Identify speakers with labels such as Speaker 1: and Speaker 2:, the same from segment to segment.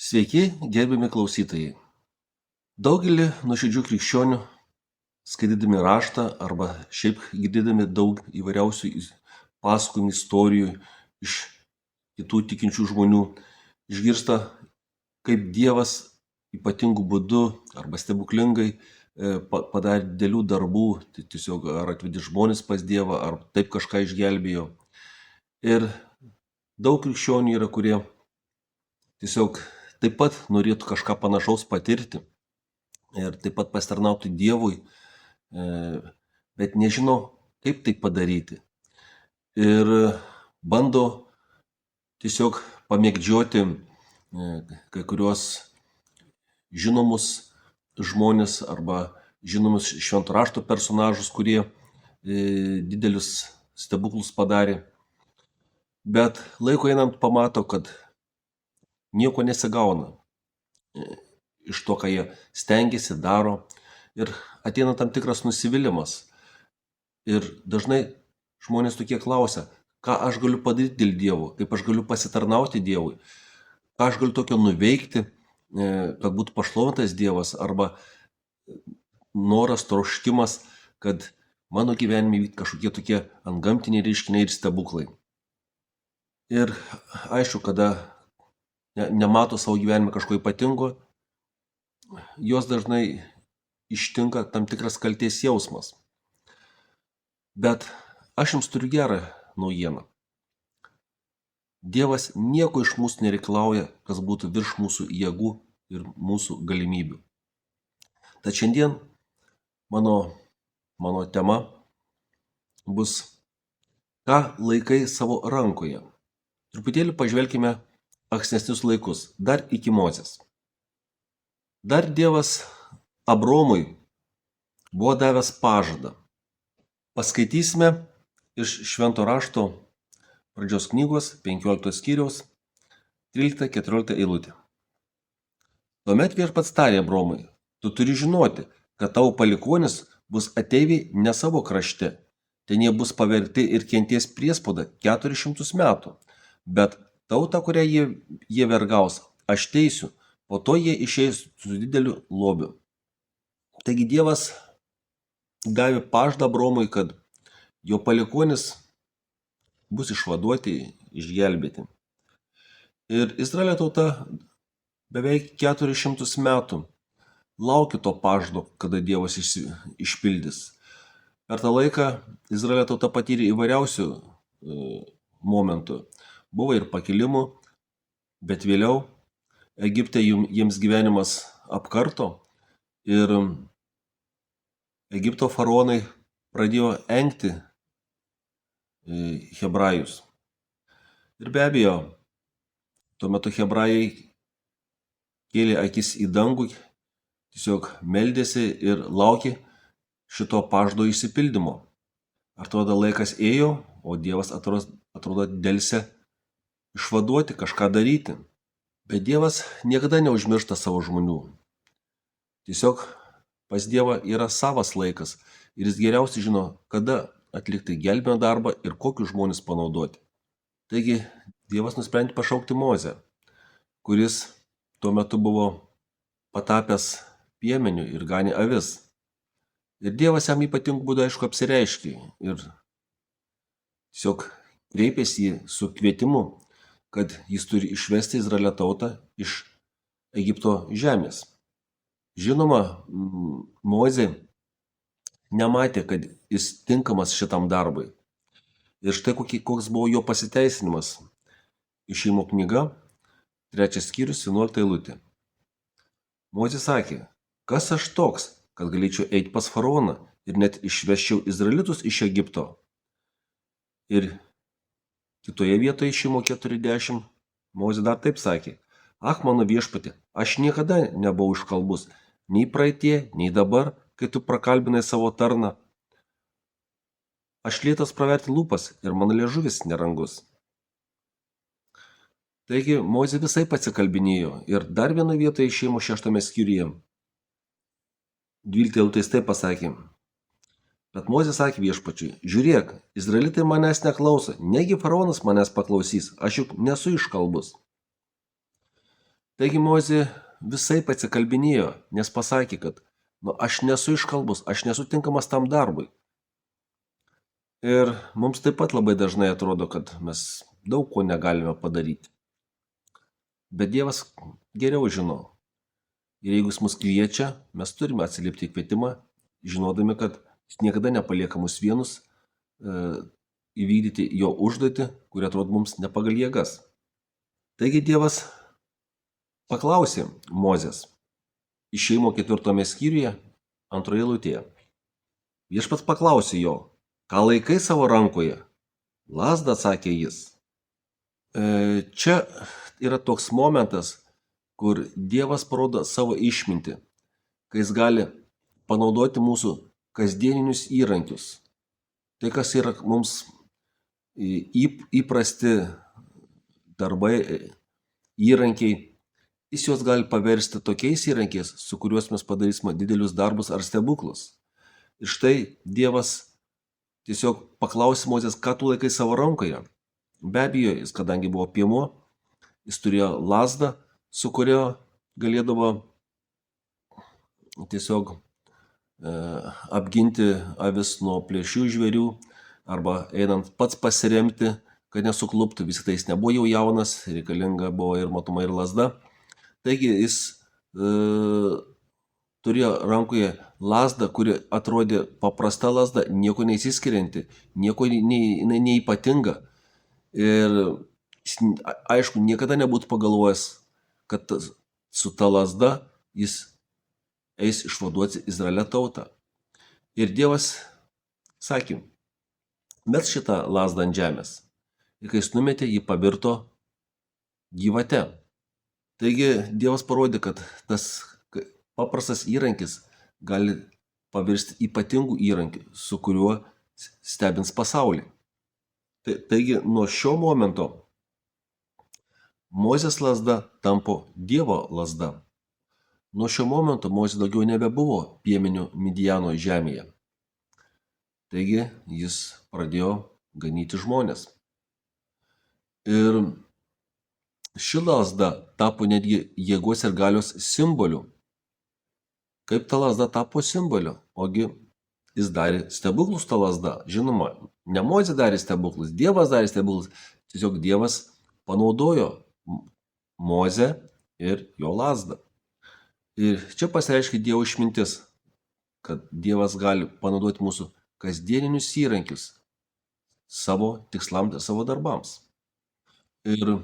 Speaker 1: Sveiki, gerbiami klausytojai. Daugelį nuoširdžių krikščionių, skaitydami raštą arba šiaip girdėdami daug įvairiausių pasakojimų, istorijų iš kitų tikinčių žmonių, išgirsta, kaip Dievas ypatingų būdų arba stebuklingai padarė didelių darbų, tiesiog ar atvedė žmonės pas Dievą, ar taip kažką išgelbėjo. Ir daug krikščionių yra, kurie tiesiog taip pat norėtų kažką panašaus patirti ir taip pat pasitarnauti Dievui, bet nežino, kaip tai padaryti. Ir bando tiesiog pamėgdžioti kai kurios žinomus žmonės arba žinomus švento rašto personažus, kurie didelius stebuklus padarė. Bet laiko einant pamato, kad nieko nesigauna iš to, ką jie stengiasi, daro, ir ateina tam tikras nusivylimas. Ir dažnai žmonės tokie klausia, ką aš galiu padaryti dėl Dievo, kaip aš galiu pasitarnauti Dievui, ką aš galiu tokio nuveikti, kad būtų pašlovintas Dievas, arba noras, troškimas, kad mano gyvenime vyktų kažkokie tokie antgamtiniai reiškiniai ir stebuklai. Ir aišku, kada nemato savo gyvenime kažko ypatingo, jos dažnai ištinka tam tikras kaltės jausmas. Bet aš jums turiu gerą naujieną. Dievas nieko iš mūsų nereikalauja, kas būtų virš mūsų jėgų ir mūsų galimybių. Tad šiandien mano tema bus, ką laikai savo rankoje. Truputėlį pažvelkime ankstesnius laikus, dar iki Mozės. Dar Dievas Abromui buvo davęs pažadą. Paskaitysime iš švento rašto pradžios knygos 15 skyriaus 13-14 eilutė. Tuomet Viešpats tarė Abromui, tu turi žinoti, kad tavo palikuonis bus ateiviai ne savo krašte, ten jie bus pavergti ir kenties priespaudą 400 metų, bet tautą, kurią jie vergaus, aš teisiu, po to jie išeis su dideliu lobiu. Taigi Dievas davė pažadą Abromui, kad jo palikuonis bus išvaduoti, išgelbėti. Ir Izraelio tauta beveik 400 metų laukė to pažado, kada Dievas išpildys. Per tą laiką Izraelio tauta patyrė įvairiausių momentų. Buvo ir pakilimų, bet vėliau Egipte jiems gyvenimas apkarto ir Egipto faraonai pradėjo engti hebrajus. Ir be abejo, tuo metu hebrajai kėlė akis į dangų, tiesiog meldėsi ir laukė šito pažado išsipildymo. Atrodo, laikas ėjo, o Dievas atrodo delsė išvaduoti, kažką daryti. Bet Dievas niekada neužmiršta savo žmonių. Tiesiog pas Dievą yra savas laikas ir jis geriausiai žino, kada atlikti gelbėjimo darbą ir kokius žmonės panaudoti. Taigi Dievas nusprendė pašaukti Mozę, kuris tuo metu buvo patapęs piemeniu ir ganė avis. Ir Dievas jam ypatingų būdų aišku apsireiškė ir tiesiog kreipėsi jį su kvietimu, kad jis turi išvesti Izraelio tautą iš Egipto žemės. Žinoma, Mozė nematė, kad jis tinkamas šitam darbui. Ir štai koks buvo jo pasiteisinimas. Išėjimo knyga, 3 skyrius, 11 eilutė. Mozė sakė, kas aš toks, kad galėčiau eiti pas faraoną ir net išveščiau izraelitus iš Egipto. Ir kitoje vietoje Išėjimo 40 Mozė dar taip sakė, mano viešpatie, aš niekada nebuvau iškalbus, nei praeitie, nei dabar, kai tu prakalbinai savo tarną. Aš lėtas praverti lūpas ir mano liežuvis nerangus. Taigi Mozė visai pasikalbinėjo ir dar vienoje vietoje Išėjimo 6 skyriuje 12 eilutės taip pasakė. Bet Mozė sakė viešpačiui, žiūrėk, izraelitai manęs neklauso, negi faraonas manęs paklausys, aš juk nesu iškalbus. Taigi Mozė visai atsikalbinėjo, nes pasakė, kad aš nesu iškalbus, aš nesu tinkamas tam darbui. Ir mums taip pat labai dažnai atrodo, kad mes daug ko negalime padaryti. Bet Dievas geriau žino. Ir jeigu jis mus kviečia, mes turime atsiliepti į kvietimą, žinodami, kad jis niekada nepalieka mus vienus įvykdyti jo užduotį, kuri atrodo mums ne pagal jėgas. Taigi Dievas paklausė Mozės Išėjimo 4 skyriuje 2 eilutėje. Viešpats paklausė jo, ką laikai savo rankoje? Lazdą, atsakė jis. Čia yra toks momentas, kur Dievas parodo savo išmintį, kai jis gali panaudoti mūsų kasdieninius įrankius. Tai, kas yra mums įprasti darbai, įrankiai, jis juos gali paversti tokiais įrankiais, su kuriuos mes padarysime didelius darbus ar stebuklus. Ir štai Dievas tiesiog paklausė Mozės, ką tu laikai savo rankoje. Be abejo, jis, kadangi buvo piemuo, jis turėjo lazdą, su kurio galėdavo tiesiog apginti avis nuo plėšių žvėrių arba einant pats pasiremti, kad nesukluptų. Vis tai jis nebuvo jau jaunas, reikalinga buvo ir matoma ir lazda. Taigi jis turėjo rankoje lazdą, kuri atrodė paprasta lazda, nieko neįsiskirianti, nieko neįpatinga. Ir aišku, niekada nebūtų pagalvojęs, kad su ta lazda jis eis išvaduoti Izraelio tautą. Ir Dievas sakė, mes šitą lazdą ant žemės. Ir kai jis numetė, ji pavirto gyvate. Taigi Dievas parodė, kad tas paprastas įrankis gali pavirsti ypatingų įrankių, su kuriuo stebins pasaulį. Taigi nuo šio momento Mozės lazda tampo Dievo lazda. Nuo šio momento Mozė daugiau nebebuvo piemeniu Midijano žemėje. Taigi jis pradėjo ganyti žmones. Ir ši lazda tapo netgi jėgos ir galios simboliu. Kaip ta lazda tapo simboliu? Ogi jis darė stebuklus ta lazda. Žinoma, ne Mozė darė stebuklus, Dievas darė stebuklus. Tiesiog Dievas panaudojo Mozę ir jo lazdą. Ir čia pasireiškia Dievo išmintis, kad Dievas gali panaudoti mūsų kasdieninius įrankius savo tikslams, savo darbams. Ir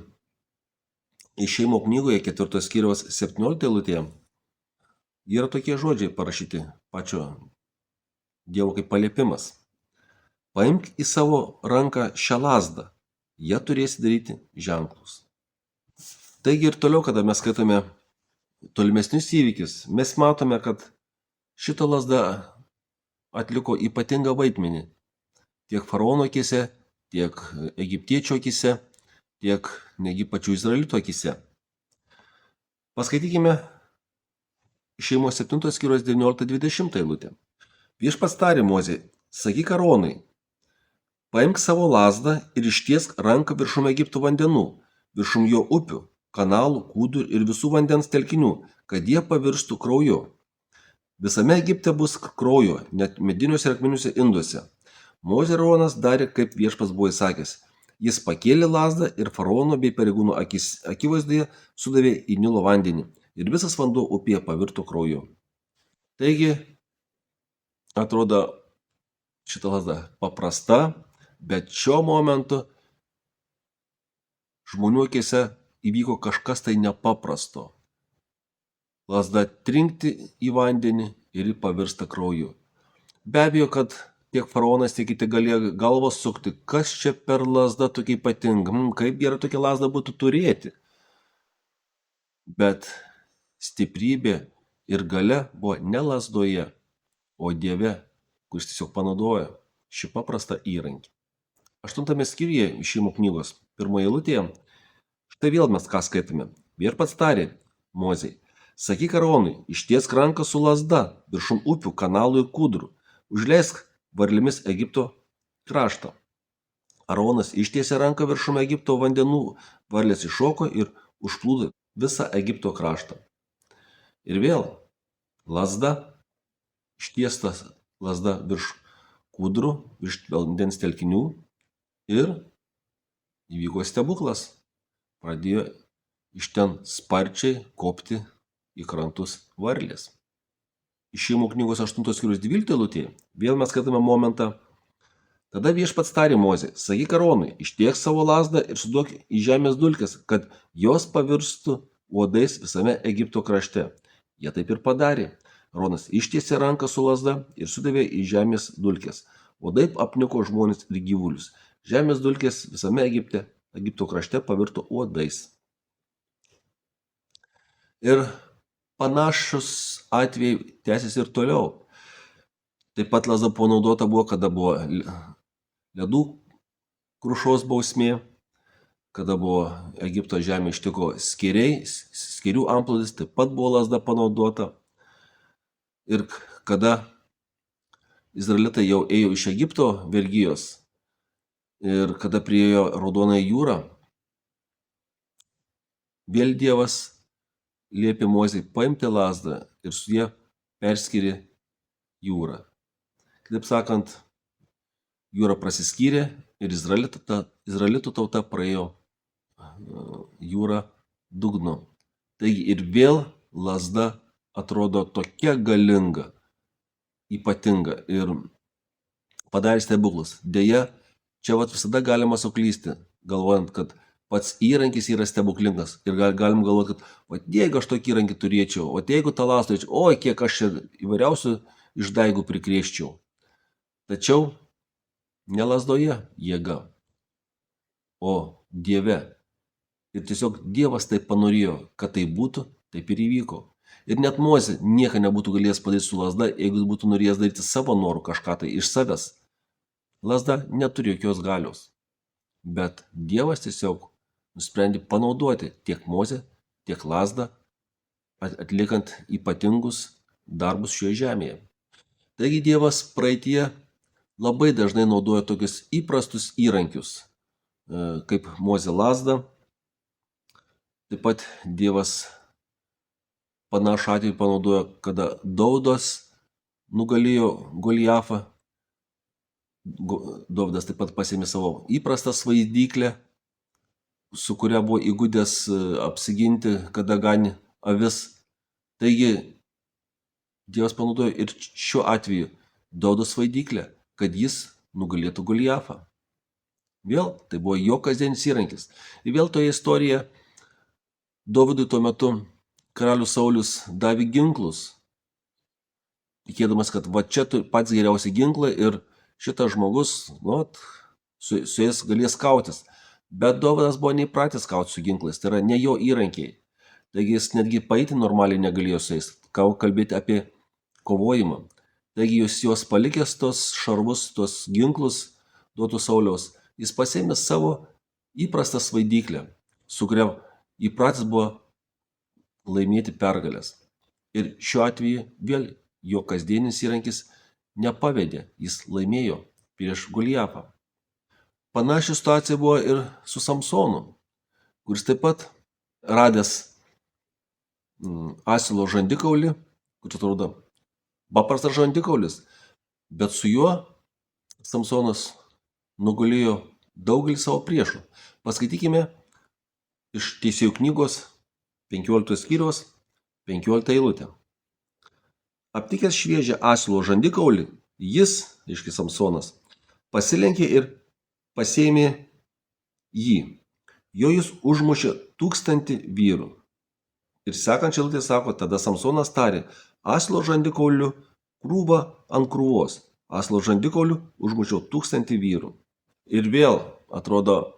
Speaker 1: Išėjimo knygoje 4 skyriaus 17 eilutėje yra tokie žodžiai parašyti pačio Dievo kaip paliepimas. Paimk į savo ranką šią lazdą, ją turėsi daryti ženklus. Taigi ir toliau, kada mes skaitome tolimesnius įvykius, mes matome, kad šita lazda atliko ypatingą vaidmenį tiek faraono akyse, tiek egiptiečių akyse, tiek negi pačių izraelitų akyse. Paskaitykime Išėjimo 7 skyriaus 19-20 eilutę. Viešpats tarė Mozei, sakyk Aronui, paimk savo lazdą ir ištiesk ranką viršum Egipto vandenų, viršum jo upių, kanalų, kūdų ir visų vandens telkinių, kad jie pavirstų krauju. Visame Egipte bus kraujo, net mediniuose ir akmeniuose induose. Mozė ir Aronas darė, kaip viešpats buvo įsakęs. Jis pakėlė lazdą ir faraono bei pareigūnų akivaizdoje sudavė į Nilo vandenį ir visas vanduo upėje pavirto krauju. Taigi, atrodo, šita lazda paprasta, bet šiuo momentu žmonių akyse įvyko kažkas tai nepaprasto. Lazda trinkti į vandenį ir ji pavirsta krauju. Be abejo, kad tiek faraonas, tiek kiti galėjo galvos sukti, kas čia per lazda tokia ypatinga, kaip gerai tokia lazda būtų turėti. Bet stiprybė ir galia buvo ne lazdoje, o Dieve, kuris tiesiog panaudojo šį paprastą įrankį. 8 skyriuje Išėjimo knygos 1 eilutėje, štai vėl mes ką skaitome. Viešpats tarė Mozei, sakyk Aronui, ištiesk ranką su lazda viršum upių, kanalų ir kūdrų, užleisk varlėmis Egipto kraštą. Aronas ištiesė ranką viršum Egipto vandenų, varlės iššoko ir užplūdo visą Egipto kraštą. Ir vėl lazda, ištiestas lazda virš kūdrų, virš vandens telkinių ir įvyko stebuklas. Pradėjo iš ten sparčiai kopti į krantus varlės. Išėjimo knygos 8 skyrius 12 eilutėje vėl mes skaitome momentą. Tada viešpats tarė Mozei, sakyk Aronui, ištiek savo lazdą ir suduok į žemės dulkes, kad jos pavirstų uodais visame Egipto krašte. Jie taip ir padarė. Aronas ištiesė ranką su lazda ir sudavė į žemės dulkes. Uodai apniko žmonės ir gyvulius. Žemės dulkės visame Egipto krašte pavirto uodais. Ir panašus atvejai tęsiasi ir toliau. Taip pat lazda panaudota buvo, kada buvo ledų krušos bausmė, kada buvo Egipto žemė ištiko skėrių antplūdis, taip pat buvo lazda panaudota. Ir kada izraelitai jau ėjo iš Egipto vergijos ir kada priėjo Raudonąją jūrą, vėl Dievas liepė Mozei paimti lazdą ir su ja perskyrė jūrą. Kitaip sakant, jūra prasiskyrė ir izraelitų tauta praėjo jūrą dugnu. Taigi ir vėl lazda atrodo tokia galinga, ypatinga ir padarė stebuklus. Deja, čia visada galima suklysti, galvojant, kad pats įrankis yra stebuklingas. Ir galim galvoti, kad jeigu aš tokį įrankį turėčiau, jeigu tą lazdą turėčiau, oi, kiek aš čia įvairiausių išdaigų prikrėsčiau. Tačiau ne lazdoje jėga, o Dieve. Ir tiesiog Dievas taip panorėjo, kad tai būtų, taip ir įvyko. Ir net Mozė nieko nebūtų galėjęs padaryti su lazda, jeigu jis būtų norėjęs daryti savo norų kažką tai iš savęs. Lazda neturi jokios galios. Bet Dievas tiesiog nusprendė panaudoti tiek Mozę, tiek lazdą, atliekant ypatingus darbus šioje žemėje. Taigi Dievas praeitie labai dažnai naudoja tokius įprastus įrankius, kaip Mozė lazda. Taip pat Dievas panašų atveju panaudojo, kada Daudas nugalėjo Golijafą. Dovydas taip pat pasiėmė savo įprastą svaidyklę, su kuria buvo įgudęs apsiginti, kada ganė avis. Taigi Dievas panaudojo ir šiuo atveju Daudo svaidyklę, kad jis nugalėtų Golijafą. Vėl tai buvo jo kasdienis įrankis. Ir vėl toje istorijoje Dovydui tuo metu karalius Saulius davė ginklus, tikėdamas, kad čia pats geriausi ginklai ir šitas žmogus, su jais galės kautis. Bet Dovydas buvo neįpratęs kautis su ginklais, tai yra ne jo įrankiai. Taigi jis netgi paeiti normaliai negalėjo su jais, kalbėti apie kovojimą. Taigi jis juos palikęs tos šarvus, tos ginklus duotų Sauliaus, jis pasiėmė savo įprastą svaidyklę, su kuria įpratęs buvo laimėti pergalės. Ir šiuo atveju vėl jo kasdienis įrankis nepavedė, jis laimėjo prieš Golijafą. Panaši situacija buvo ir su Samsonu, kuris taip pat radęs asilo žandikaulį, kuris atrodo paprastas žandikaulis, bet su juo Samsonas nugalėjo daugelį savo priešų. Paskaitykime iš Teisėjų knygos 15 skyriaus 15 eilutę. Aptikęs šviežią asilo žandikaulį, jis, Samsonas, pasilenkė ir pasiėmė jį. Jo jis užmušė 1000 vyrų. Ir sekančią eilutę sako, tada Samsonas tarė, asilo žandikauliu krūvą ant krūvos. Asilo žandikauliu užmušiau 1000 vyrų. Ir vėl atrodo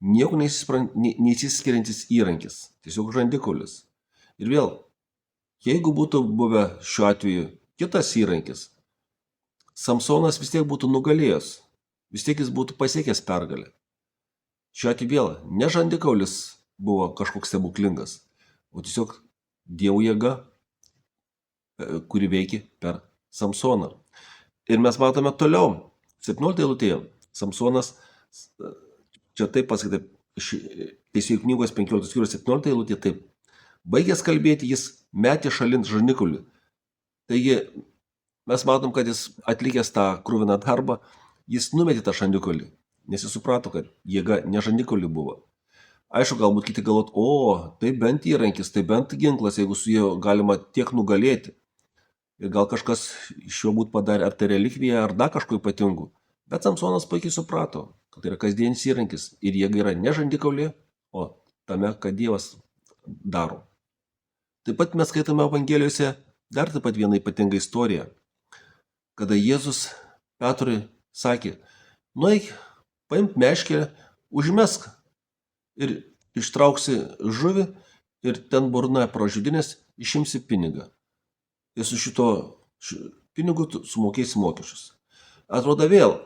Speaker 1: nieko neįsiskiriantis įrankis, tiesiog žandikaulis. Ir vėl, jeigu būtų buvę šiuo atveju kitas įrankis, Samsonas vis tiek būtų nugalėjęs, vis tiek jis būtų pasiekęs pergalę. Šiuo atveju vėl, ne žandikaulis buvo kažkoks stebuklingas, o tiesiog Dievo jėga, kuri veikia per Samsoną. Ir mes matome toliau, 17 eilutėje, Samsonas, čia taip pasakyta, iš Teisėjų knygos 15 skyriaus 17 eilutė taip. Baigęs kalbėti, jis metė šalin žandikaulį. Taigi mes matom, kad jis atlikęs tą kruviną darbą, jis numetė tą žandikaulį, nes jis suprato, kad jėga ne žandikaulį buvo. Aišku, galbūt kiti galvot, tai bent įrankis, tai bent ginklas, jeigu su juo galima tiek nugalėti. Ir gal kažkas iš jo būt padarė ar tai relikvija, ar dar kažko ypatingų. Bet Samsonas puikiai suprato, kad tai yra kasdienis įrankis ir jėga yra ne žandikaulė, o tame, ką Dievas daro. Taip pat mes skaitome Evangelijose dar taip pat vieną ypatingą istoriją, kada Jėzus Petrui sakė, nueik, paimk meškerę, užmesk ir ištrauksi žuvį ir ten burna pražudinės išimsi pinigą. Ir su šito pinigu tu sumokėsi mokesčius. Atrodo vėl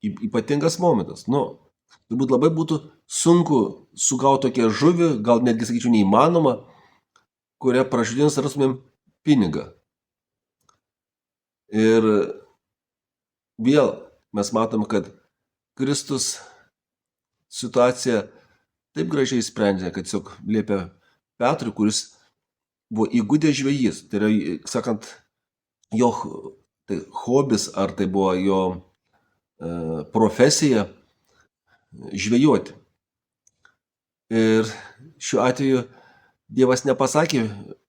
Speaker 1: ypatingas momentas. Turbūt labai būtų sunku sugauti tokią žuvį, gal netgi sakyčiau neįmanoma, kurią pražudinės rastumėm pinigą. Ir vėl mes matom, kad Kristus situaciją taip gražiai sprendžia, kad tiesiog liepia Petrui, kuris buvo įgudęs žvejys, tai yra, sakant, jo tai hobis, ar tai buvo jo profesija žvejoti. Ir šiuo atveju Dievas nepasakė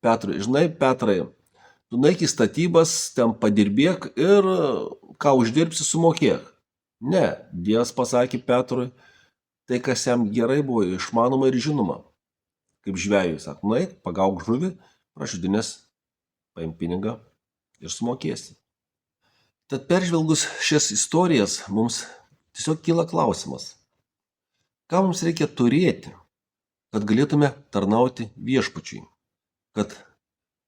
Speaker 1: Petrui, žinai, Petrai, tu nueik į statybas, ten padirbėk ir ką uždirbsi, sumokėk. Ne, Dievas pasakė Petrui, tai kas jam gerai buvo išmanoma ir žinoma. Kaip žvejui, sako, nueik, pagauk žuvį, pražudinės, paimk pinigą ir sumokėsi. Tad peržvelgus šias istorijas, mums tiesiog kyla klausimas, ką mums reikia turėti, kad galėtume tarnauti viešpačiui, kad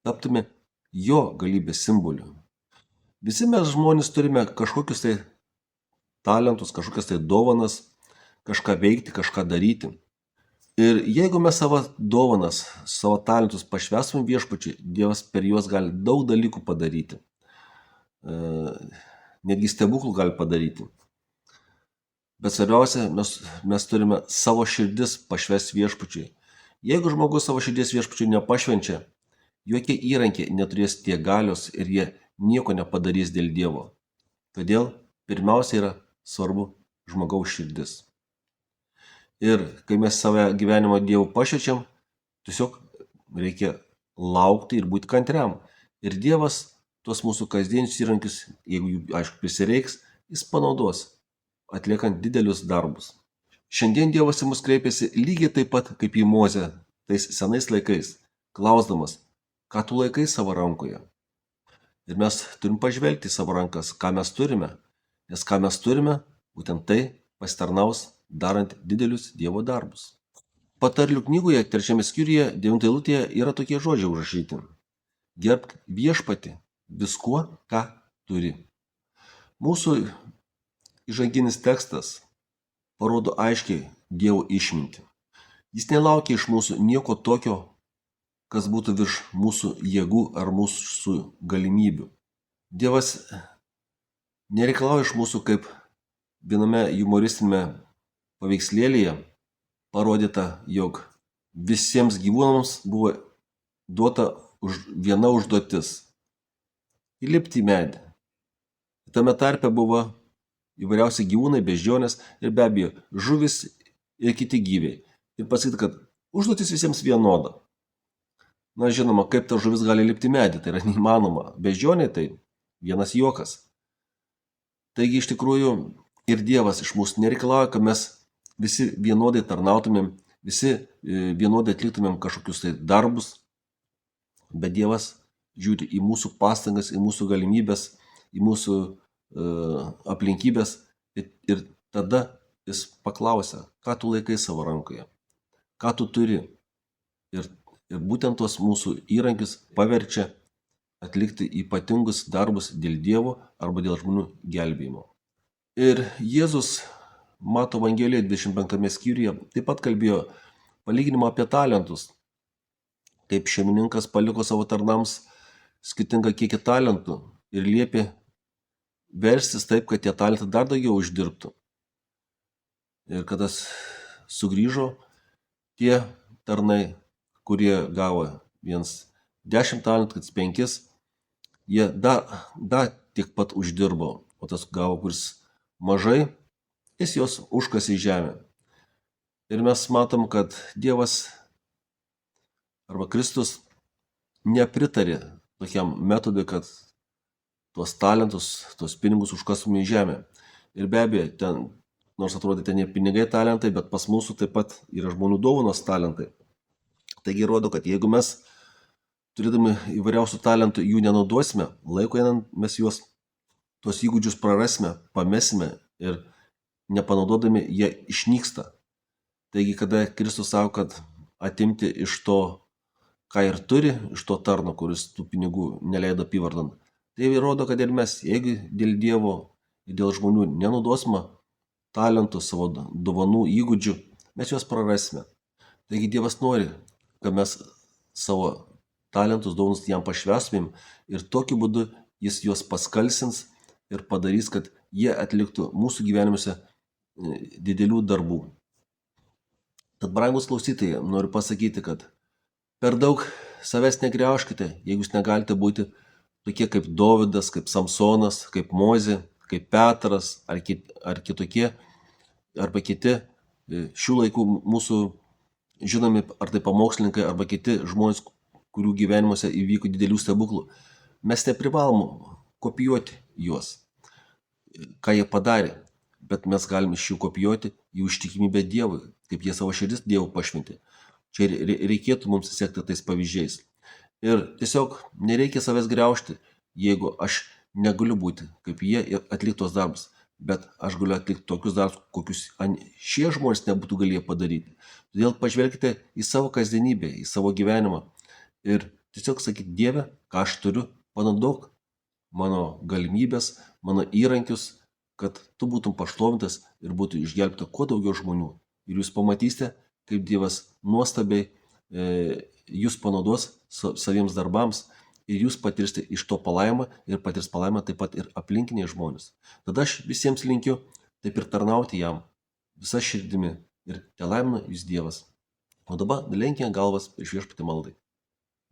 Speaker 1: taptume jo galybės simboliu. Visi mes žmonės turime kažkokius tai talentus, kažkokias tai dovanas, kažką veikti, kažką daryti. Ir jeigu mes savo dovanas, savo talentus pašvęsime viešpačiui, Dievas per juos gali daug dalykų padaryti. Netgi stebuklų gali padaryti. Bet svarbiausia, mes turime savo širdis pašvęsti viešpačiui. Jeigu žmogus savo širdies viešpačiui nepašvenčia, jokie įrankiai neturės tiek galios ir jie nieko nepadarys dėl Dievo. Todėl pirmiausia yra svarbu žmogaus širdis. Ir kai mes savo gyvenimo Dievu pašvenčiam, tiesiog reikia laukti ir būti kantriam. Ir Dievas tuos mūsų kasdienius įrankius, jeigu jų, aišku, prisireiks, jis panaudos, atliekant didelius darbus. Šiandien Dievas į mus kreipiasi lygiai taip pat kaip į Mozę, tais senais laikais, klausdamas, ką tu laikai savo rankoje. Ir mes turim pažvelgti į savo rankas, ką mes turime, nes ką mes turime, būtent tai pasitarnaus darant didelius Dievo darbus. Patarlių knygoje, 3 skyriuje, 9 eilutėje yra tokie žodžiai užrašyti. Gerbk viešpatį viskuo, ką turi. Mūsų įžanginis tekstas parodo aiškiai Dievo išmintį. Jis nelaukia iš mūsų nieko tokio, kas būtų virš mūsų jėgų ar mūsų galimybių. Dievas nereikalauja iš mūsų, kaip viename humoristinėme paveikslėlyje parodyta, jog visiems gyvūnams buvo duota viena užduotis – įlipti į medį. Tame tarpe buvo įvairiausi gyvūnai, beždžionės ir be abejo žuvis ir kiti gyviai. Ir pasakyti, kad užduotis visiems vienoda. Žinoma, kaip ta žuvis gali lipti į medį, tai yra neįmanoma. Beždžionė tai vienas juokas. Taigi iš tikrųjų ir Dievas iš mūsų nereikalauja, kad mes visi vienodai tarnautumėm, visi vienodai atliktumėm kažkokius tai darbus, bet Dievas žiūri į mūsų pastangas, į mūsų galimybės, į mūsų aplinkybės ir tada jis paklausia, ką tu laikai savo rankoje, ką tu turi. Ir būtent tuos mūsų įrankius paverčia atlikti ypatingus darbus dėl Dievo arba dėl žmonių gelbėjimo. Ir Jėzus Mato Evangelijoje 25 skyriuje taip pat kalbėjo palyginimą apie talentus, kaip šeimininkas paliko savo tarnams skirtingą kiekį talentų ir liepė verstis taip, kad tie talentai dar daugiau uždirbtų. Ir kada sugrįžo tie tarnai, kurie gavo viens 10 talentų, kitas 5, jie dar tiek pat uždirbo, o tas gavo, kuris mažai, jis juos užkasė į žemę. Ir mes matom, kad Dievas arba Kristus nepritarė tokiam metodui, kad tuos talentus, tuos pinigus užkastum į žemę. Ir be abejo, ten, nors atrodo, ten ne pinigai talentai, bet pas mūsų taip pat yra žmonių dovanos talentai. Taigi rodo, kad jeigu mes, turėdami įvairiausių talentų, jų nenaudosime, laiko einant mes tuos įgūdžius prarasime, pamesime ir nepanaudodami jie išnyksta. Taigi, kada Kristus sako, kad atimti iš to, ką ir turi, iš to tarno, kuris tų pinigų neleido apyvartant, tai rodo, kad ir mes, jeigu dėl Dievo ir dėl žmonių nenaudosime talentų, savo dovanų, įgūdžių, mes juos prarasime. Taigi Dievas nori, kad mes savo talentus, dovanus jam pašvęstumėm ir tokiu būdu jis juos paskalsins ir padarys, kad jie atliktų mūsų gyvenimuose didelių darbų. Tad, brangus klausytojai, noriu pasakyti, kad per daug savęs negriaužkite, jeigu jūs negalite būti tokie kaip Dovydas, kaip Samsonas, kaip Mozė, kaip Petras ar kitokie, arba kiti šių laikų mūsų žinomi ar tai pamokslininkai, arba kiti žmonės, kurių gyvenimuose įvyko didelių stebuklų. Mes neprivalom kopijuoti juos, ką jie padarė, bet mes galime iš jų kopijuoti jų ištikimybę Dievui, kaip jie savo širdis Dievui pašventė. Čia reikėtų mums sekti tais pavyzdžiais. Ir tiesiog nereikia savęs griaužti, jeigu aš negaliu būti kaip jie ir atlikti tos darbus, bet aš galiu atlikti tokius darbus, kokius šie žmonės nebūtų galėję padaryti. Todėl pažvelkite į savo kasdienybę, į savo gyvenimą ir tiesiog sakyti: Dieve, ką aš turiu, panaudok mano galimybės, mano įrankius, kad tu būtum pašlovintas ir būtų išgelbėta kuo daugiau žmonių. Ir jūs pamatysite, kaip Dievas nuostabiai jūs panaudos saviems darbams ir jūs patirsite iš to palaimą ir patirs palaimą taip pat ir aplinkiniai žmonės. Tada aš visiems linkiu taip ir tarnauti jam visa širdimi ir telaimina jūs Dievas. O dabar lenkime galvas prieš Viešpatį maldai.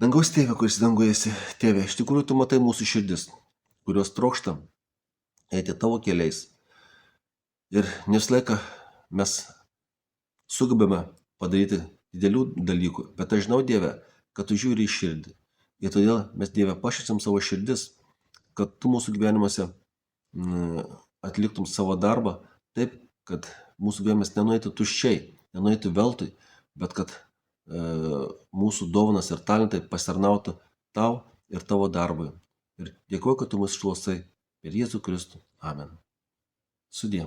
Speaker 1: Dangaus Tėve, kuris danguje esi, Tėve, iš tikrųjų tu matai mūsų širdis, kurios trokšta eiti tavo keliais. Ir ne visą laiką mes sugebame padaryti didelių dalykų, bet aš žinau, Dieve, kad tu žiūri į širdį. Ir todėl mes, Dieve, pašviesiam savo širdis, kad tu mūsų gyvenimuose atliktum savo darbą taip, kad mūsų gyvenimas nenueitų tuščiai, nenueitų veltui, bet kad mūsų dovanas ir talentai pasitarnautų tau ir tavo darbui. Ir dėkuoju, kad tu mus išklausai per Jėzų Kristų. Amen. Sudie.